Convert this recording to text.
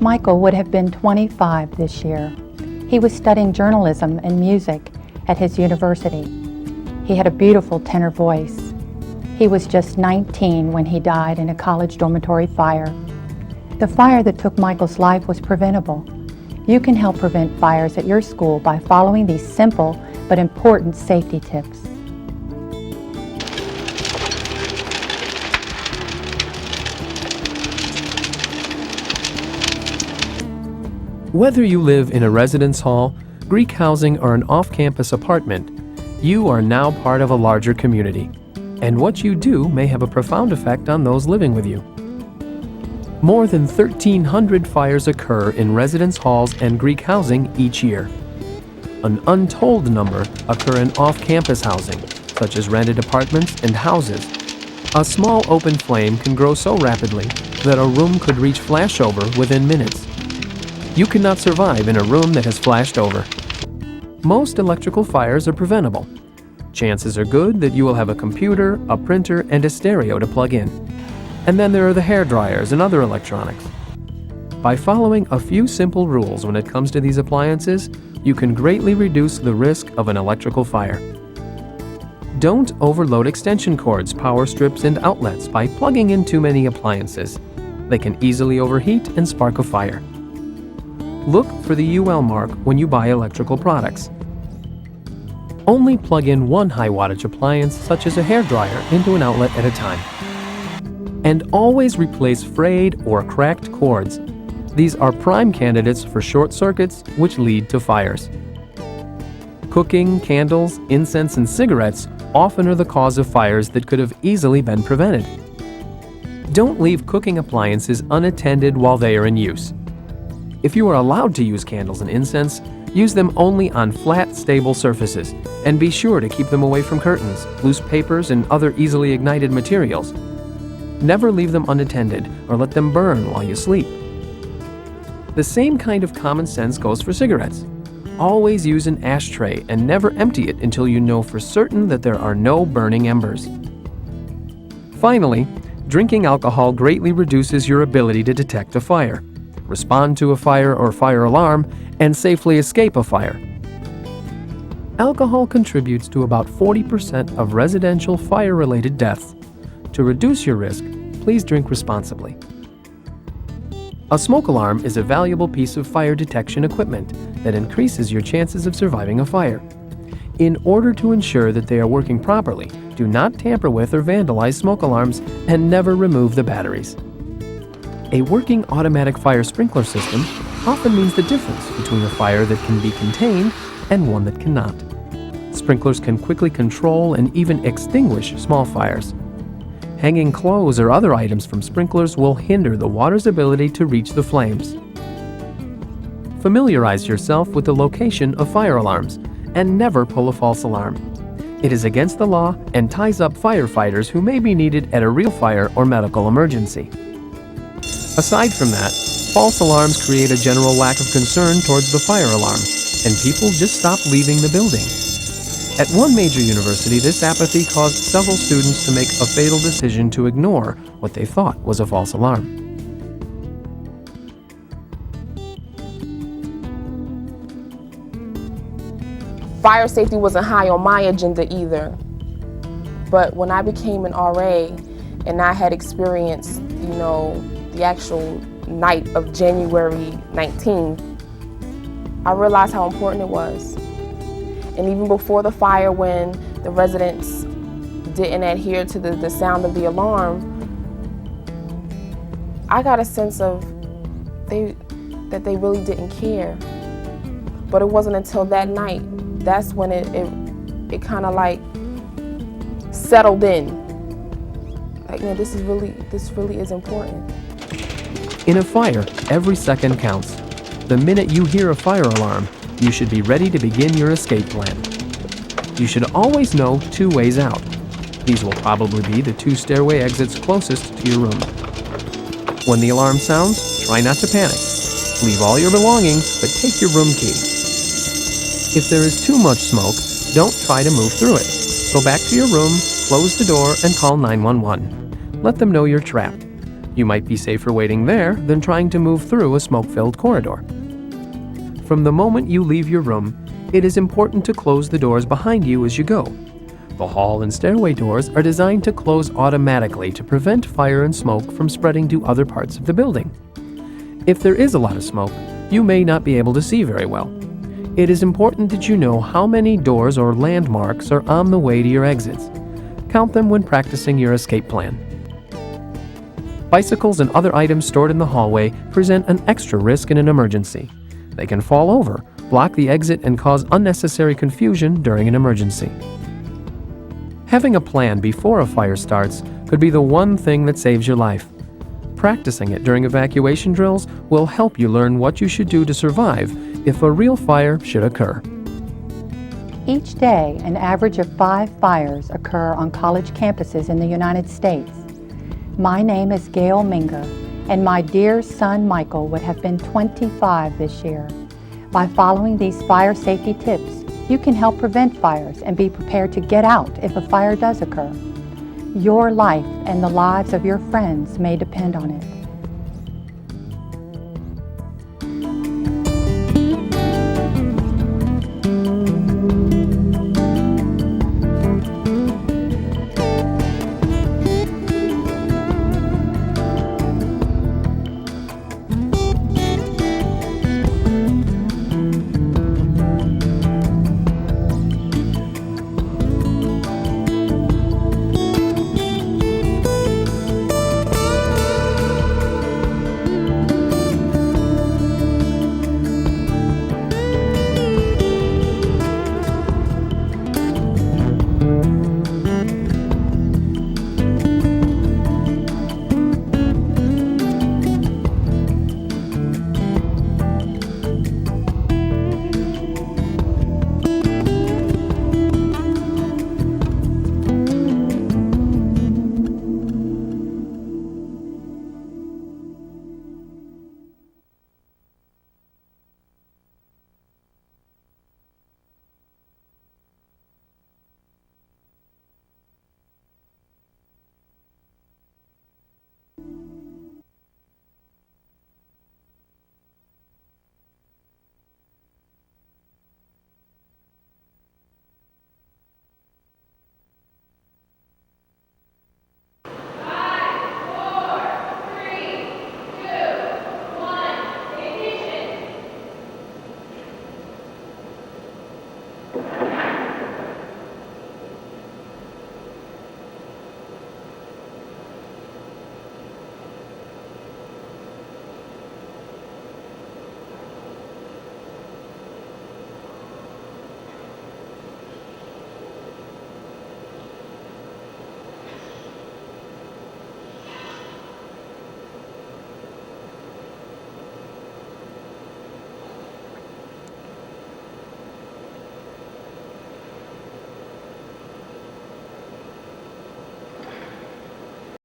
Michael would have been 25 this year. He was studying journalism and music at his university. He had a beautiful tenor voice. He was just 19 when he died in a college dormitory fire. The fire that took Michael's life was preventable. You can help prevent fires at your school by following these simple but important safety tips. Whether you live in a residence hall, Greek housing, or an off-campus apartment, you are now part of a larger community, and what you do may have a profound effect on those living with you. More than 1,300 fires occur in residence halls and Greek housing each year. An untold number occur in off-campus housing, such as rented apartments and houses. A small open flame can grow so rapidly that a room could reach flashover within minutes. You cannot survive in a room that has flashed over. Most electrical fires are preventable. Chances are good that you will have a computer, a printer, and a stereo to plug in. And then there are the hair dryers and other electronics. By following a few simple rules when it comes to these appliances, you can greatly reduce the risk of an electrical fire. Don't overload extension cords, power strips, and outlets by plugging in too many appliances. They can easily overheat and spark a fire. Look for the UL mark when you buy electrical products. Only plug in one high wattage appliance, such as a hair dryer, into an outlet at a time. And always replace frayed or cracked cords. These are prime candidates for short circuits, which lead to fires. Cooking, candles, incense, and cigarettes often are the cause of fires that could have easily been prevented. Don't leave cooking appliances unattended while they are in use. If you are allowed to use candles and incense, use them only on flat, stable surfaces, and be sure to keep them away from curtains, loose papers, and other easily ignited materials. Never leave them unattended or let them burn while you sleep. The same kind of common sense goes for cigarettes. Always use an ashtray and never empty it until you know for certain that there are no burning embers. Finally, drinking alcohol greatly reduces your ability to detect a fire, respond to a fire or fire alarm, and safely escape a fire. Alcohol contributes to about 40% of residential fire-related deaths. To reduce your risk, please drink responsibly. A smoke alarm is a valuable piece of fire detection equipment that increases your chances of surviving a fire. In order to ensure that they are working properly, do not tamper with or vandalize smoke alarms and never remove the batteries. A working automatic fire sprinkler system often means the difference between a fire that can be contained and one that cannot. Sprinklers can quickly control and even extinguish small fires. Hanging clothes or other items from sprinklers will hinder the water's ability to reach the flames. Familiarize yourself with the location of fire alarms and never pull a false alarm. It is against the law and ties up firefighters who may be needed at a real fire or medical emergency. Aside from that, false alarms create a general lack of concern towards the fire alarm, and people just stop leaving the building. At one major university, this apathy caused several students to make a fatal decision to ignore what they thought was a false alarm. Fire safety wasn't high on my agenda either. But when I became an RA and I had experienced, the actual night of January 19th, I realized how important it was. And even before the fire, when the residents didn't adhere to the sound of the alarm, I got a sense of that they really didn't care. But it wasn't until that night, that's when it kind of like settled in. Like, man, this really is important. In a fire, every second counts. The minute you hear a fire alarm, you should be ready to begin your escape plan. You should always know 2 ways out. These will probably be the 2 stairway exits closest to your room. When the alarm sounds, try not to panic. Leave all your belongings, but take your room key. If there is too much smoke, don't try to move through it. Go back to your room, close the door, and call 911. Let them know you're trapped. You might be safer waiting there than trying to move through a smoke-filled corridor. From the moment you leave your room, it is important to close the doors behind you as you go. The hall and stairway doors are designed to close automatically to prevent fire and smoke from spreading to other parts of the building. If there is a lot of smoke, you may not be able to see very well. It is important that you know how many doors or landmarks are on the way to your exits. Count them when practicing your escape plan. Bicycles and other items stored in the hallway present an extra risk in an emergency. They can fall over, block the exit, and cause unnecessary confusion during an emergency. Having a plan before a fire starts could be the one thing that saves your life. Practicing it during evacuation drills will help you learn what you should do to survive if a real fire should occur. Each day, an average of 5 fires occur on college campuses in the United States. My name is Gail Minger, and my dear son Michael would have been 25 this year. By following these fire safety tips, you can help prevent fires and be prepared to get out if a fire does occur. Your life and the lives of your friends may depend on it.